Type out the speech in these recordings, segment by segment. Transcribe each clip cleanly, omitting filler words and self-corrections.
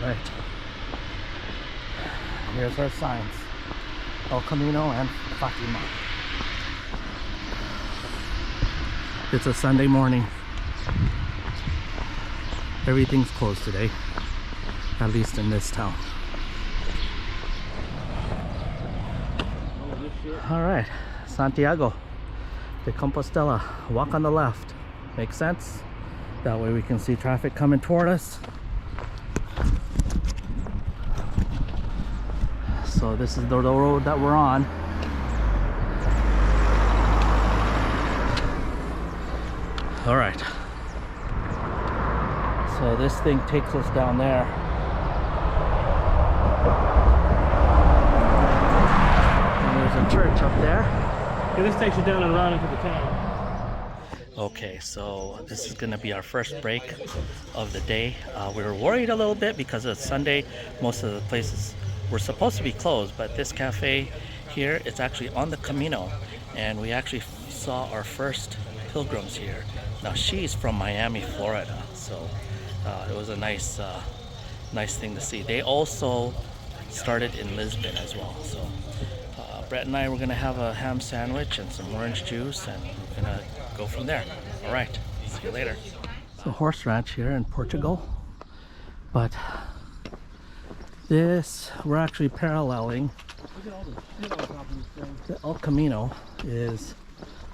right. Here's our signs. El Camino and Fatima. It's a Sunday morning. Everything's closed today, at least in this town. All right, Santiago de Compostela. Walk on the left. Makes sense? That way we can see traffic coming toward us. So this is the road that we're on. All right. So this thing takes us down there. And there's a church up there. Yeah, this takes you down and around into the town. Okay, so this is gonna be our first break of the day. We were worried a little bit because it's Sunday. Most of the places were supposed to be closed, but this cafe here, it's actually on the Camino, and we actually saw our first pilgrims here. Now she's from Miami, Florida, so it was a nice thing to see. They also started in Lisbon as well. So Brett and I were gonna have a ham sandwich and some orange juice, and we're gonna go from there. All right, see you later. It's a horse ranch here in Portugal, but this, we're actually paralleling. The El Camino is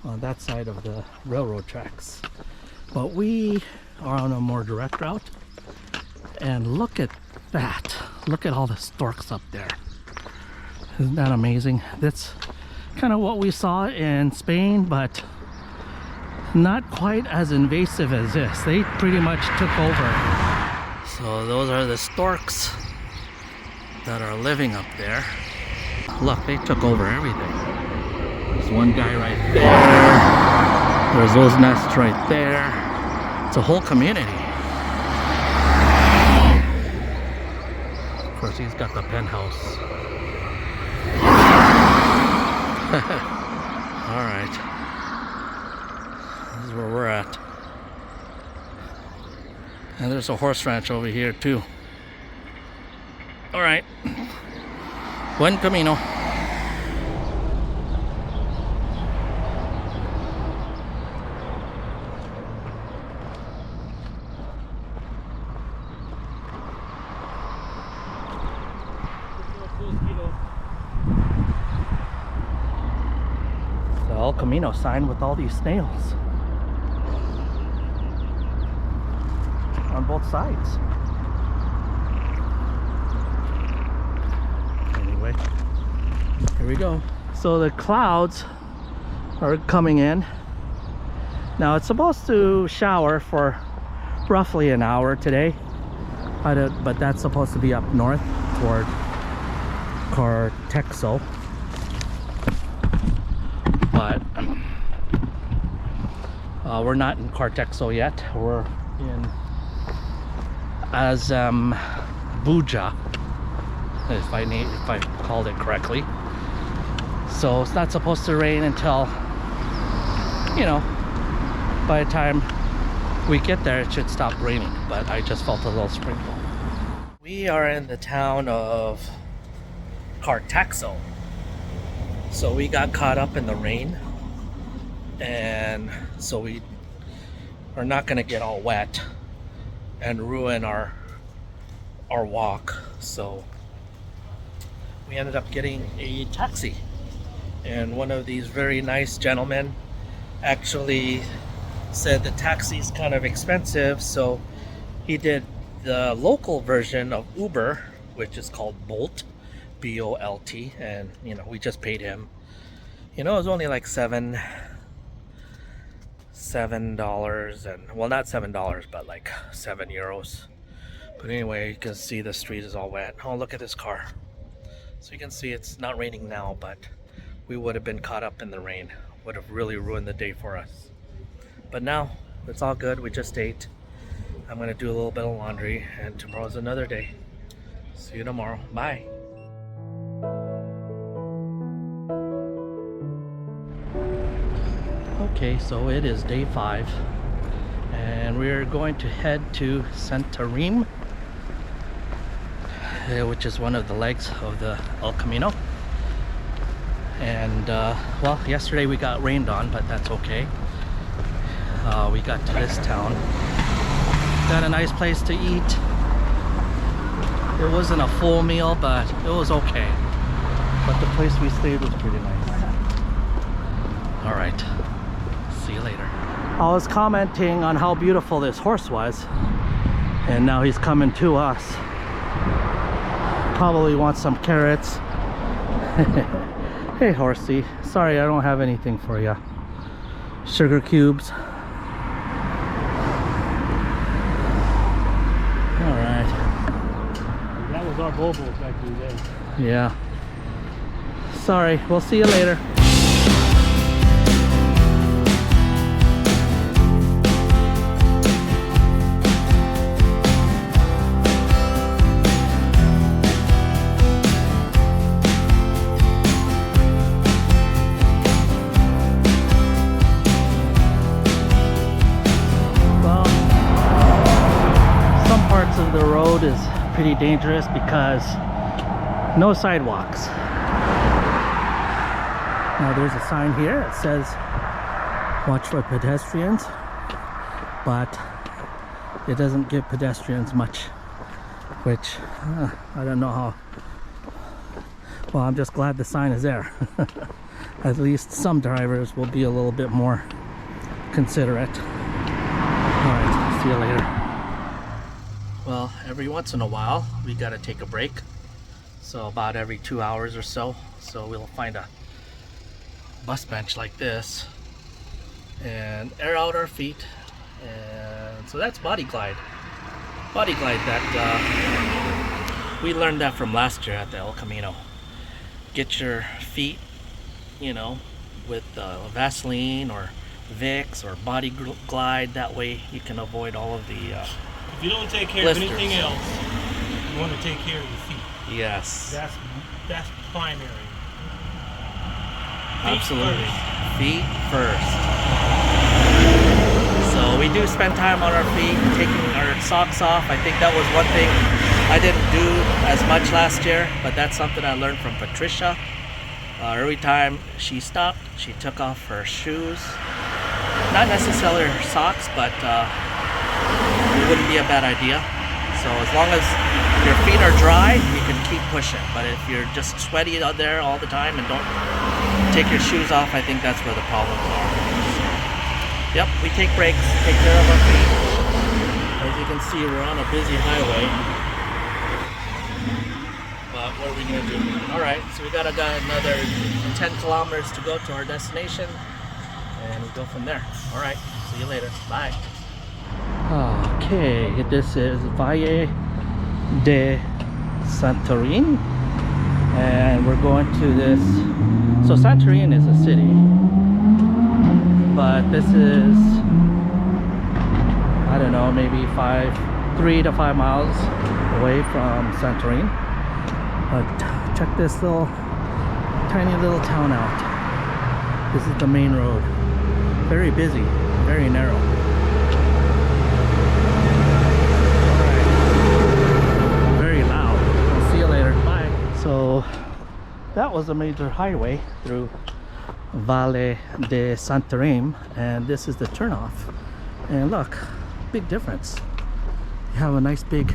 on that side of the railroad tracks, but we are on a more direct route. And look at that. Look at all the storks up there. Isn't that amazing? That's kind of what we saw in Spain, but not quite as invasive as this. They pretty much took over. So those are the storks that are living up there. Look, they took over everything. There's one guy right there. There's those nests right there. It's a whole community. Of course, he's got the penthouse. All right. This is where we're at. And there's a horse ranch over here too. All right. Buen camino. The El Camino sign with all these snails on both sides. Anyway, here we go. So the clouds are coming in. Now it's supposed to shower for roughly an hour today, but that's supposed to be up north toward Cortexo. But we're not in Cortexo yet. We're in Buja, if I called it correctly. So it's not supposed to rain until, you know, by the time we get there it should stop raining, but I just felt a little sprinkle. We are in the town of Cortexo. So we got caught up in the rain, and so we are not going to get all wet and ruin our walk. So we ended up getting a taxi, and one of these very nice gentlemen actually said the taxi's kind of expensive, so he did the local version of Uber, which is called Bolt, B-O-L-T, and you know, we just paid him, you know, it was only like $7, and well, not $7, but like €7. But anyway, you can see the street is all wet. Oh, look at this car. So you can see it's not raining now, but we would have been caught up in the rain. Would have really ruined the day for us. But now it's all good. We just ate. I'm gonna do a little bit of laundry, and tomorrow's another day. See you tomorrow. Bye. Okay, so it is day 5, and we're going to head to Santarém. which is one of the legs of the El Camino. And well, yesterday we got rained on, but that's okay. We got to this town, got a nice place to eat. It wasn't a full meal, but it was okay. But the place we stayed was pretty nice. All right, see you later. I was commenting on how beautiful this horse was, and now he's coming to us. Probably wants some carrots. Hey horsey, sorry I don't have anything for you. Sugar cubes. Alright. That was our Bobo back in the day. Yeah. Sorry, we'll see you later. Of the road is pretty dangerous because no sidewalks. Now there's a sign here that says watch for pedestrians, but it doesn't give pedestrians much, which I don't know how. Well, I'm just glad the sign is there. At least some drivers will be a little bit more considerate. Alright, see you later. Well, every once in a while we gotta take a break, so about every 2 hours or so we'll find a bus bench like this and air out our feet. And so that's body glide that we learned that from last year at the El Camino. Get your feet, you know, with Vaseline or Vicks or body glide. That way you can avoid all of the if you don't take care blisters. of anything else, you want to take care of your feet. Yes. That's primary. Absolutely. Feet first. So we do spend time on our feet, taking our socks off. I think that was one thing I didn't do as much last year, but that's something I learned from Patricia. Every time she stopped, she took off her shoes. Not necessarily her socks, but it wouldn't be a bad idea. So as long as your feet are dry, you can keep pushing. But if you're just sweaty out there all the time and don't take your shoes off, I think that's where the problems are. So, yep, we take breaks, take care of our feet. As you can see, we're on a busy highway. But what are we gonna do? All right, so we got another 10 kilometers to go to our destination, and we go from there. All right, see you later. Bye. Okay, this is Valle de Santorin, and we're going to this. So Santorin is a city, but this is, I don't know, maybe 3 to 5 miles away from Santorin. But check this tiny little town out. This is the main road. Very busy, very narrow. So that was a major highway through Valle de Santorin, and this is the turnoff. And look, big difference. You have a nice big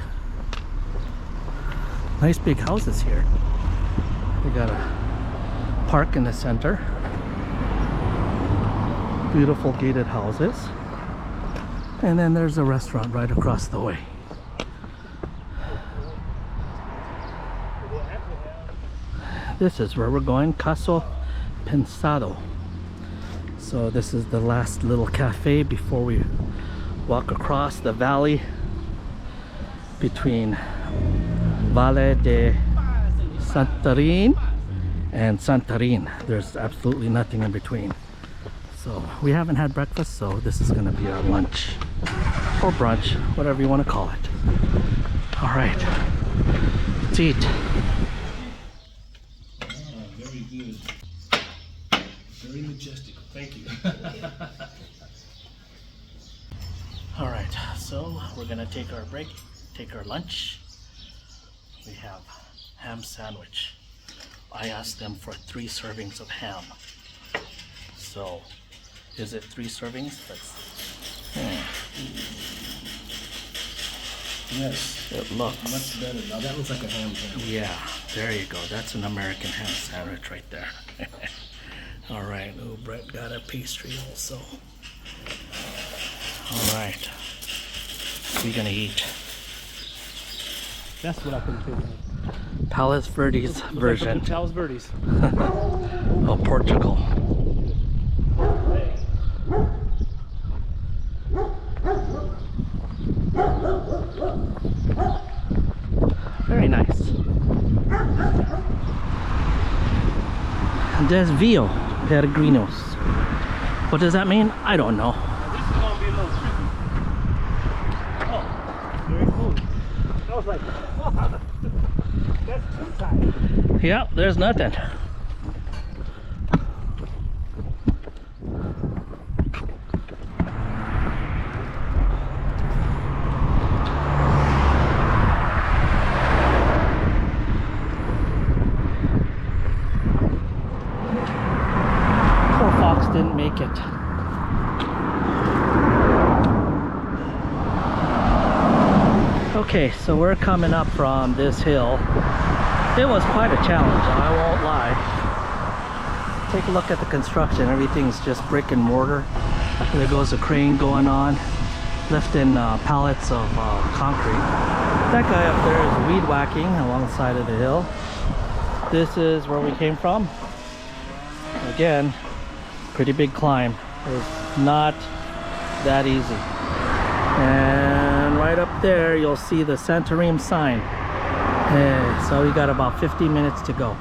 houses here. We got a park in the center. Beautiful gated houses. And then there's a restaurant right across the way. This is where we're going, Caso Pensado. So this is the last little cafe before we walk across the valley between Valle de Santorin and Santorin. There's absolutely nothing in between. So we haven't had breakfast, so this is gonna be our lunch or brunch, whatever you want to call it. All right, let's eat. Very good. Very majestic. Thank you. All right, so we're gonna take our break, take our lunch, we have ham sandwich. I asked them for 3 servings of ham. So, is it 3 servings? Yes. It looks Much better. Now that looks like a ham sandwich. Yeah, there you go. That's an American ham sandwich right there. All right. Oh, Brett got a pastry also. All right. What are you gonna eat? That's what I couldn't figure out. Palos Verdes version Palos Verdes. of Portugal. Very nice. Desvio peregrinos. What does that mean? I don't know. This is gonna be a little tricky. Oh, very cool. I was like, that's too tight. Yeah, there's nothing. Poor fox didn't make it. Okay, so we're coming up from this hill. It was quite a challenge, I won't lie. Take a look at the construction. Everything's just brick and mortar. There goes a crane going on, lifting pallets of concrete. That guy up there is weed whacking alongside of the hill. This is where we came from. Again, pretty big climb. It's not that easy. And right up there, you'll see the Santorim sign. So we got about 50 minutes to go.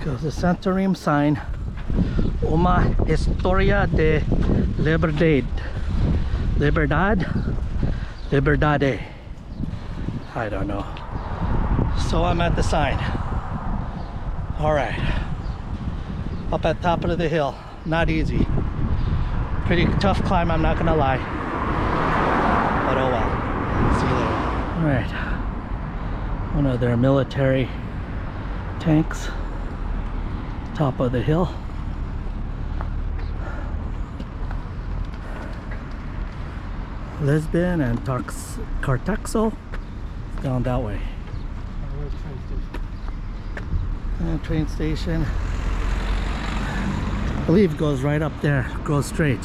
Goes the Santorim sign. Uma historia de liberdade. Liberdade. I don't know. So I'm at the sign. All right. Up at top of the hill. Not easy. Pretty tough climb, I'm not gonna lie. But oh well. See you later. All right. One of their military tanks. Top of the hill. Lisbon and Cartaxo down that way. And train station. I believe goes right up there, goes straight.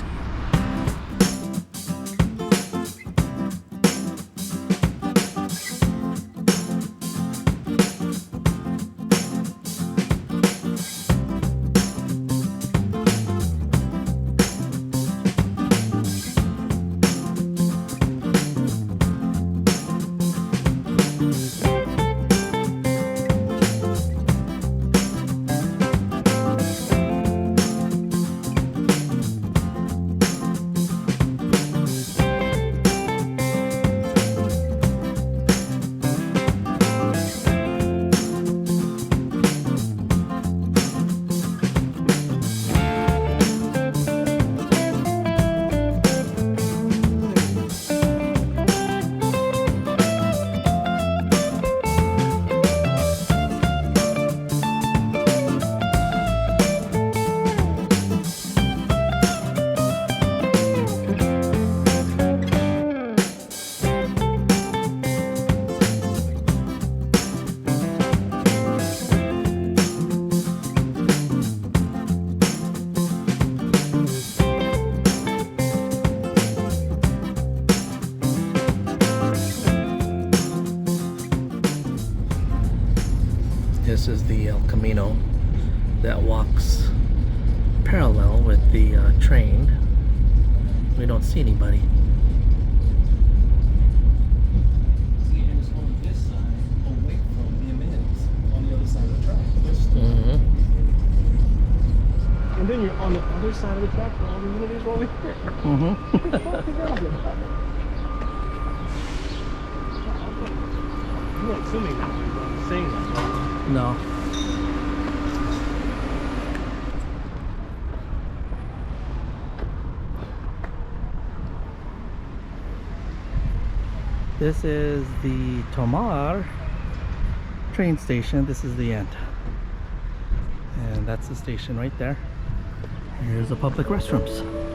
This is the El Camino that walks parallel with the train. We don't see anybody. See, and it's on this side, away from the amenities, on the other side of the track. Mm-hmm. And then you're on the other side of the track where all the amenities are over here. Mm-hmm. You weren't assuming that way, but I'm saying that. No. This is the Tomar train station. This is the end. And that's the station right there. Here's the public restrooms.